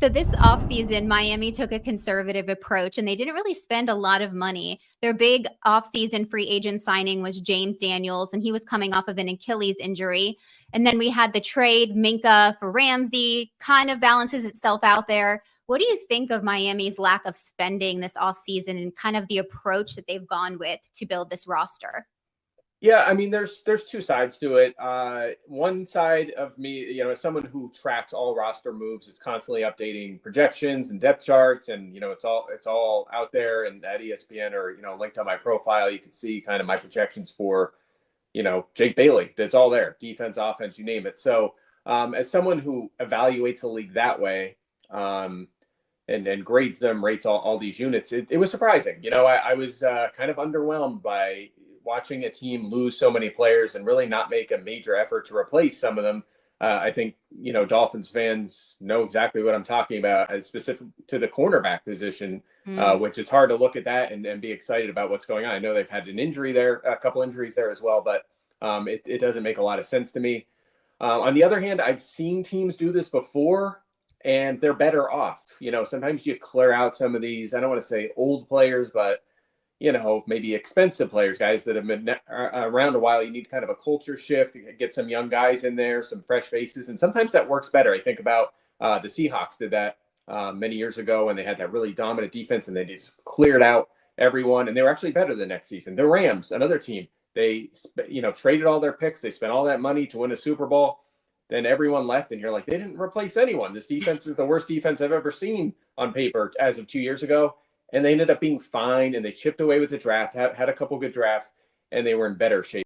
So this offseason, Miami took a conservative approach and they didn't really spend a lot of money. Their big offseason free agent signing was James Daniels, and he was coming off of an Achilles injury. And then we had the trade Minka for Ramsey, kind of balances itself out there. What do you think of Miami's lack of spending this offseason and kind of the approach that they've gone with to build this roster? Yeah, I mean, there's two sides to it. One side of me, as someone who tracks all roster moves, is constantly updating projections and depth charts, and it's all out there and at ESPN or linked on my profile. You can see kind of my projections for Jake Bailey. That's all there, defense, offense, you name it. So as someone who evaluates the league that way, and grades them, rates all these units, it was surprising. I was kind of underwhelmed by watching a team lose so many players and really not make a major effort to replace some of them. I think, Dolphins fans know exactly what I'm talking about as specific to the cornerback position, which it's hard to look at that and be excited about what's going on. I know they've had an injury there, a couple injuries there as well, but it doesn't make a lot of sense to me. On the other hand, I've seen teams do this before and they're better off. Sometimes you clear out some of these, I don't want to say old players, but maybe expensive players, guys that have been around a while. You need kind of a culture shift, get some young guys in there, some fresh faces. And sometimes that works better. I think about the Seahawks did that many years ago when they had that really dominant defense and they just cleared out everyone. And they were actually better the next season. The Rams, another team, they, traded all their picks. They spent all that money to win a Super Bowl. Then everyone left and you're like, they didn't replace anyone. This defense is the worst defense I've ever seen on paper as of 2 years ago. And they ended up being fine, and they chipped away with the draft, had a couple good drafts, and they were in better shape.